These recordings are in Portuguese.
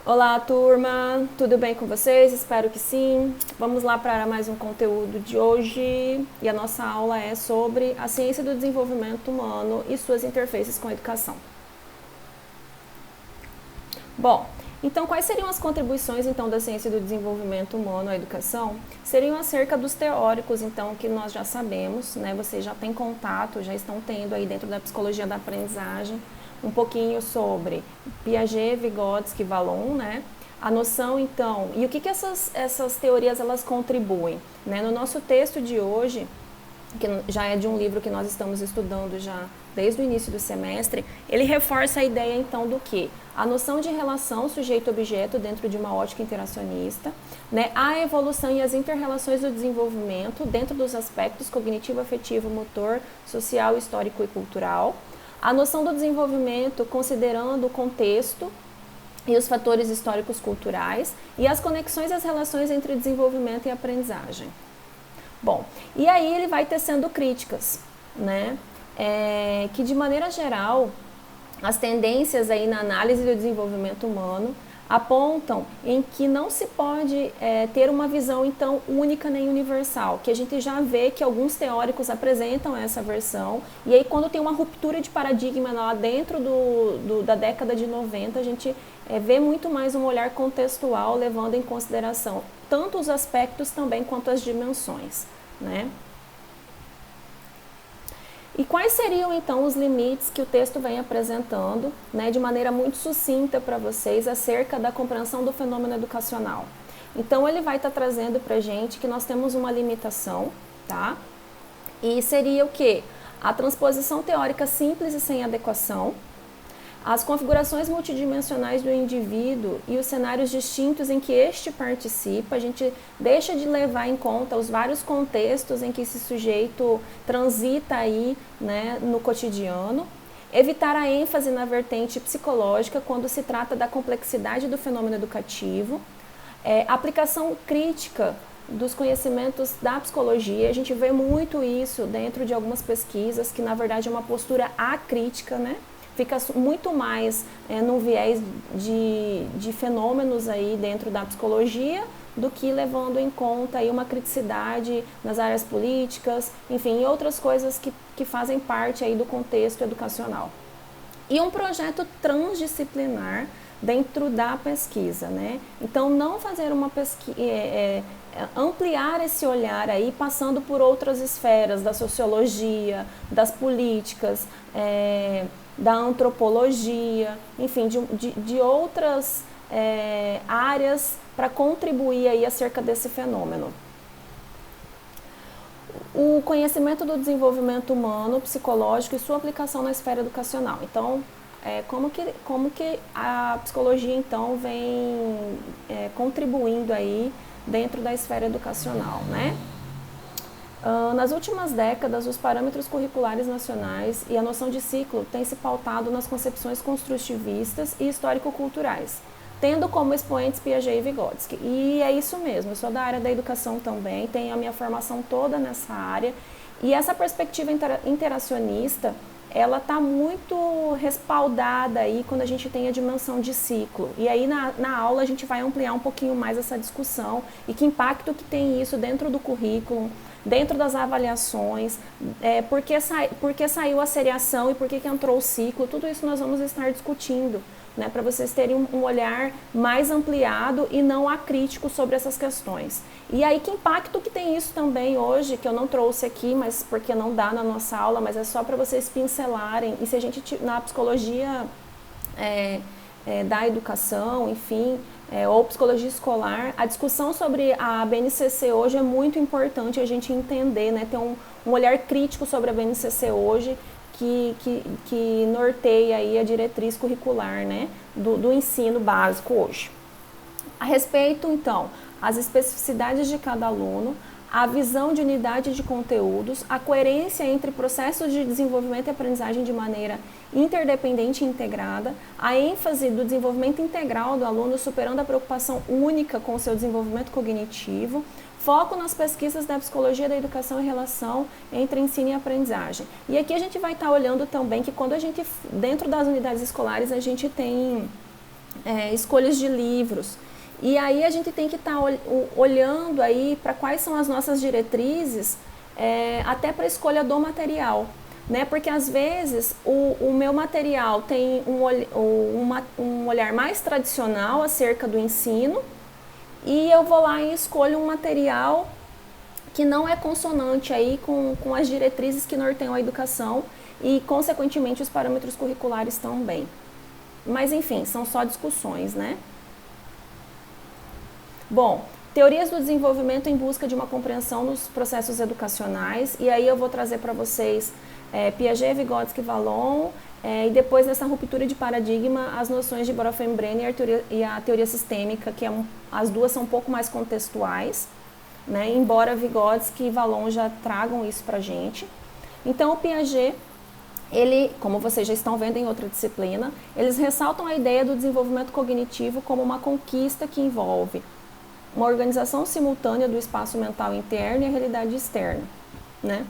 Olá, turma! Tudo bem com vocês? Espero que sim. Vamos lá para mais um conteúdo de hoje. E a nossa aula é sobre a ciência do desenvolvimento humano e suas interfaces com a educação. Bom, então quais seriam as contribuições então da ciência do desenvolvimento humano à educação? Seriam acerca dos teóricos então que nós já sabemos, né? Vocês já têm contato, já estão tendo aí dentro da psicologia da aprendizagem um pouquinho sobre Piaget, Vygotsky, Vallon, né? A noção, então, e o que essas teorias elas contribuem? Né? No nosso texto de hoje, que já é de um livro que nós estamos estudando já desde o início do semestre, ele reforça a ideia, então, do que? A noção de relação sujeito-objeto dentro de uma ótica interacionista, né? A evolução e as interrelações do desenvolvimento dentro dos aspectos cognitivo, afetivo, motor, social, histórico e cultural, a noção do desenvolvimento considerando o contexto e os fatores históricos culturais e as conexões e as relações entre desenvolvimento e aprendizagem. Bom, e aí ele vai tecendo críticas, né? Que de maneira geral, as tendências aí na análise do desenvolvimento humano apontam em que não se pode ter uma visão então única nem universal, que a gente já vê que alguns teóricos apresentam essa versão, e aí quando tem uma ruptura de paradigma lá dentro da década de 90, a gente vê muito mais um olhar contextual, levando em consideração tanto os aspectos também quanto as dimensões, né? E quais seriam então os limites que o texto vem apresentando, né, de maneira muito sucinta para vocês acerca da compreensão do fenômeno educacional? Então ele vai estar trazendo para a gente que nós temos uma limitação, tá? E seria o quê? A transposição teórica simples e sem adequação, as configurações multidimensionais do indivíduo e os cenários distintos em que este participa, a gente deixa de levar em conta os vários contextos em que esse sujeito transita aí, né, no cotidiano, evitar a ênfase na vertente psicológica quando se trata da complexidade do fenômeno educativo, aplicação crítica dos conhecimentos da psicologia, a gente vê muito isso dentro de algumas pesquisas, que na verdade é uma postura acrítica, né? Fica muito mais num viés de fenômenos aí dentro da psicologia do que levando em conta aí uma criticidade nas áreas políticas, enfim, outras coisas que fazem parte aí do contexto educacional. E um projeto transdisciplinar dentro da pesquisa, né? Então, não fazer uma pesquisa, ampliar esse olhar aí, passando por outras esferas da sociologia, das políticas, da antropologia, enfim, de outras áreas para contribuir aí acerca desse fenômeno. O conhecimento do desenvolvimento humano, psicológico e sua aplicação na esfera educacional. Então, como que a psicologia então vem contribuindo aí dentro da esfera educacional, né? Nas últimas décadas, os parâmetros curriculares nacionais e a noção de ciclo têm se pautado nas concepções construtivistas e histórico-culturais, tendo como expoentes Piaget e Vygotsky. E é isso mesmo, eu sou da área da educação também, tenho a minha formação toda nessa área, e essa perspectiva interacionista, ela está muito respaldada aí quando a gente tem a dimensão de ciclo. E aí na aula a gente vai ampliar um pouquinho mais essa discussão e que impacto que tem isso dentro do currículo, dentro das avaliações, por que saiu a seriação e por que entrou o ciclo, tudo isso nós vamos estar discutindo, né, para vocês terem um olhar mais ampliado e não acrítico sobre essas questões. E aí que impacto que tem isso também hoje, que eu não trouxe aqui, mas porque não dá na nossa aula, mas é só para vocês pincelarem. E se a gente, na psicologia da educação, enfim, ou psicologia escolar, a discussão sobre a BNCC hoje é muito importante a gente entender, né, ter um olhar crítico sobre a BNCC hoje, que norteia aí a diretriz curricular, né, do ensino básico hoje. A respeito, então, as especificidades de cada aluno, a visão de unidade de conteúdos, a coerência entre processos de desenvolvimento e aprendizagem de maneira interdependente e integrada, a ênfase do desenvolvimento integral do aluno, superando a preocupação única com o seu desenvolvimento cognitivo, foco nas pesquisas da psicologia da educação e relação entre ensino e aprendizagem. E aqui a gente vai estar olhando também que quando a gente, dentro das unidades escolares, a gente tem escolhas de livros. E aí a gente tem que estar olhando aí para quais são as nossas diretrizes, até para a escolha do material. Né? Porque às vezes o meu material tem um olhar mais tradicional acerca do ensino, e eu vou lá e escolho um material que não é consonante aí com as diretrizes que norteiam a educação e, consequentemente, os parâmetros curriculares também. Mas, enfim, são só discussões, né? Bom, teorias do desenvolvimento em busca de uma compreensão nos processos educacionais, e aí eu vou trazer para vocês Piaget, Vygotsky, Vallon, e depois nessa ruptura de paradigma, as noções de Bronfenbrenner e a teoria sistêmica, que as duas são um pouco mais contextuais, né? Embora Vygotsky e Vallon já tragam isso para a gente. Então, o Piaget, ele, como vocês já estão vendo em outra disciplina, eles ressaltam a ideia do desenvolvimento cognitivo como uma conquista que envolve uma organização simultânea do espaço mental interno e a realidade externa, né?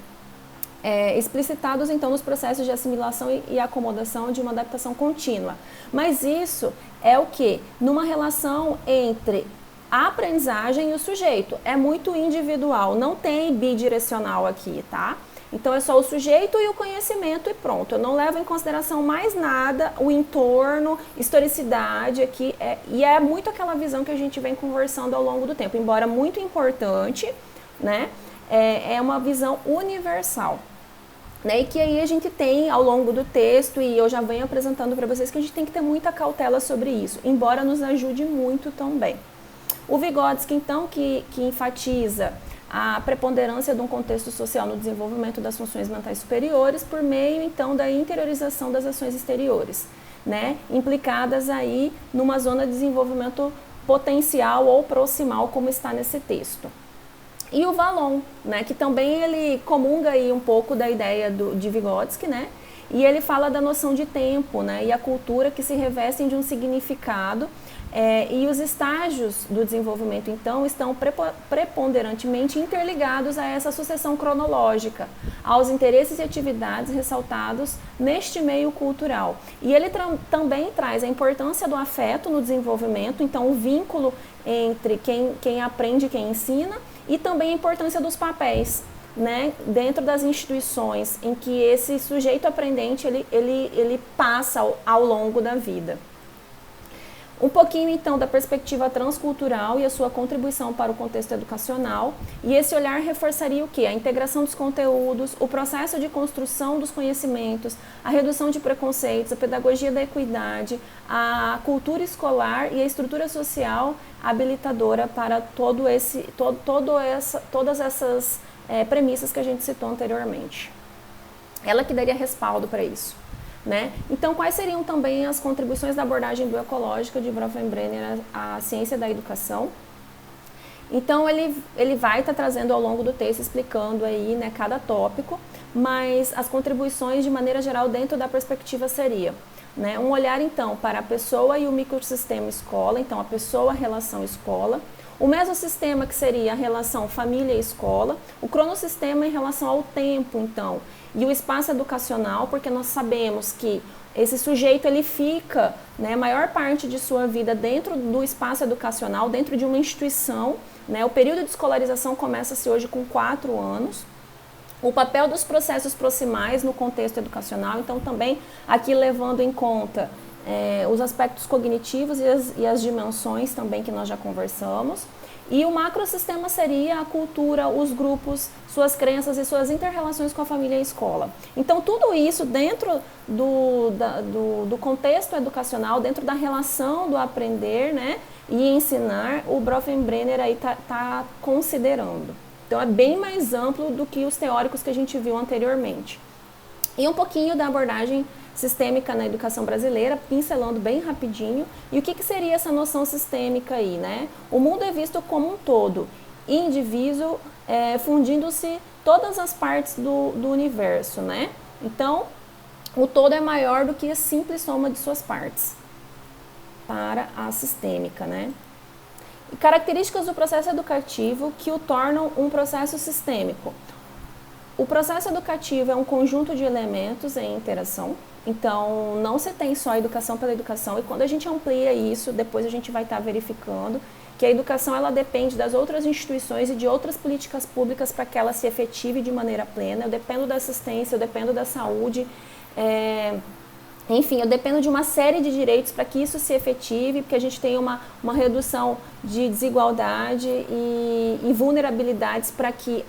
Explicitados então nos processos de assimilação e acomodação de uma adaptação contínua. Mas isso é o quê? Numa relação entre a aprendizagem e o sujeito. É muito individual, não tem bidirecional aqui, tá? Então é só o sujeito e o conhecimento e pronto. Eu não levo em consideração mais nada, o entorno, historicidade aqui. E é muito aquela visão que a gente vem conversando ao longo do tempo. Embora muito importante, né? É uma visão universal. Né, e que aí a gente tem ao longo do texto, e eu já venho apresentando para vocês que a gente tem que ter muita cautela sobre isso, embora nos ajude muito também. O Vygotsky, então, que enfatiza a preponderância de um contexto social no desenvolvimento das funções mentais superiores por meio, então, da interiorização das ações exteriores, né, implicadas aí numa zona de desenvolvimento potencial ou proximal, como está nesse texto. E o Vallon, né, que também ele comunga aí um pouco da ideia de Vygotsky, né, e ele fala da noção de tempo, né, e a cultura que se revestem de um significado, e os estágios do desenvolvimento, então, estão preponderantemente interligados a essa sucessão cronológica, aos interesses e atividades ressaltados neste meio cultural. E ele também traz a importância do afeto no desenvolvimento, então o vínculo entre quem aprende e quem ensina, e também a importância dos papéis, né, dentro das instituições em que esse sujeito aprendente ele passa ao longo da vida. Um pouquinho, então, da perspectiva transcultural e a sua contribuição para o contexto educacional, e esse olhar reforçaria o quê? A integração dos conteúdos, o processo de construção dos conhecimentos, a redução de preconceitos, a pedagogia da equidade, a cultura escolar e a estrutura social habilitadora para todas essas premissas que a gente citou anteriormente. Ela que daria respaldo para isso. Né? Então, quais seriam também as contribuições da abordagem bioecológica de Bronfenbrenner à ciência da educação? Então, ele vai estar trazendo ao longo do texto, explicando aí, né, cada tópico, mas as contribuições, de maneira geral, dentro da perspectiva seria, né, um olhar, então, para a pessoa e o microsistema escola, então, a pessoa, a relação escola, o mesossistema, que seria a relação família e escola, o cronossistema em relação ao tempo, então, e o espaço educacional, porque nós sabemos que esse sujeito ele fica, né, a maior parte de sua vida dentro do espaço educacional, dentro de uma instituição, né, o período de escolarização começa-se hoje com 4 anos, o papel dos processos proximais no contexto educacional, então também aqui levando em conta os aspectos cognitivos e as dimensões também que nós já conversamos. E o macrosistema seria a cultura, os grupos, suas crenças e suas interrelações com a família e a escola. Então, tudo isso dentro do contexto educacional, dentro da relação do aprender, né, e ensinar, o Bronfenbrenner aí tá considerando. Então, é bem mais amplo do que os teóricos que a gente viu anteriormente. E um pouquinho da abordagem sistêmica na educação brasileira, pincelando bem rapidinho. E o que seria essa noção sistêmica aí, né? O mundo é visto como um todo, indivíduo, fundindo-se todas as partes do universo, né? Então, o todo é maior do que a simples soma de suas partes, para a sistêmica, né? E características do processo educativo que o tornam um processo sistêmico. O processo educativo é um conjunto de elementos em interação, Então, não se tem só a educação pela educação, e quando a gente amplia isso, depois a gente vai estar verificando que a educação ela depende das outras instituições e de outras políticas públicas para que ela se efetive de maneira plena. Eu dependo da assistência, eu dependo da saúde, enfim, eu dependo de uma série de direitos para que isso se efetive, porque a gente tenha uma redução de desigualdade e vulnerabilidades para que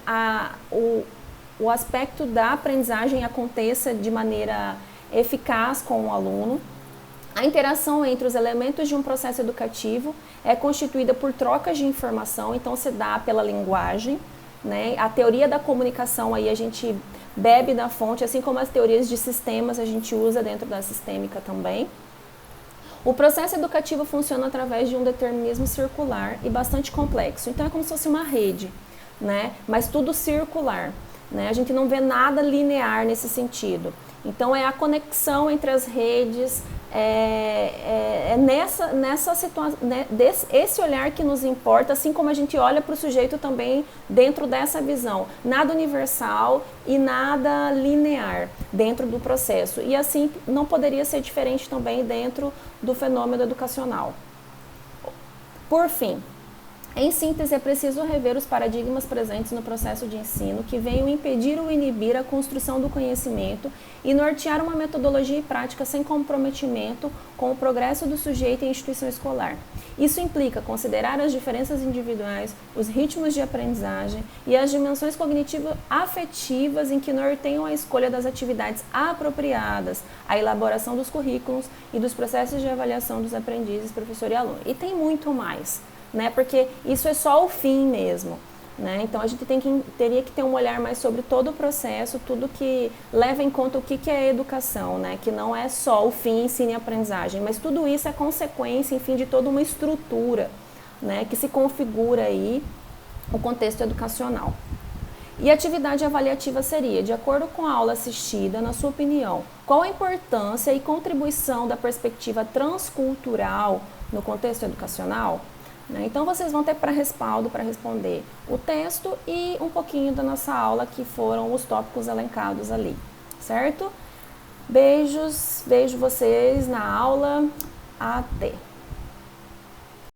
o aspecto da aprendizagem aconteça de maneira eficaz com o aluno. A interação entre os elementos de um processo educativo é constituída por trocas de informação, então se dá pela linguagem, né? A teoria da comunicação aí a gente bebe da fonte, assim como as teorias de sistemas a gente usa dentro da sistêmica também. O processo educativo funciona através de um determinismo circular e bastante complexo, então é como se fosse uma rede, né? Mas tudo circular, né? A gente não vê nada linear nesse sentido. Então é a conexão entre as redes, nessa situação, né, esse olhar que nos importa, assim como a gente olha para o sujeito também dentro dessa visão. Nada universal e nada linear dentro do processo. E assim não poderia ser diferente também dentro do fenômeno educacional. Por fim, em síntese, é preciso rever os paradigmas presentes no processo de ensino que venham impedir ou inibir a construção do conhecimento e nortear uma metodologia e prática sem comprometimento com o progresso do sujeito em instituição escolar. Isso implica considerar as diferenças individuais, os ritmos de aprendizagem e as dimensões cognitivo-afetivas em que norteiam a escolha das atividades apropriadas, a elaboração dos currículos e dos processos de avaliação dos aprendizes, professor e aluno. E tem muito mais, né? Porque isso é só o fim mesmo, né? Então a gente teria que ter um olhar mais sobre todo o processo, tudo que leva em conta o que é educação, né? Que não é só o fim, ensino e aprendizagem, mas tudo isso é consequência, enfim, de toda uma estrutura, né? Que se configura aí o contexto educacional. E a atividade avaliativa seria, de acordo com a aula assistida, na sua opinião, qual a importância e contribuição da perspectiva transcultural no contexto educacional? Então vocês vão ter para respaldo para responder o texto e um pouquinho da nossa aula, que foram os tópicos elencados ali, certo? Beijos, vejo vocês na aula. Até!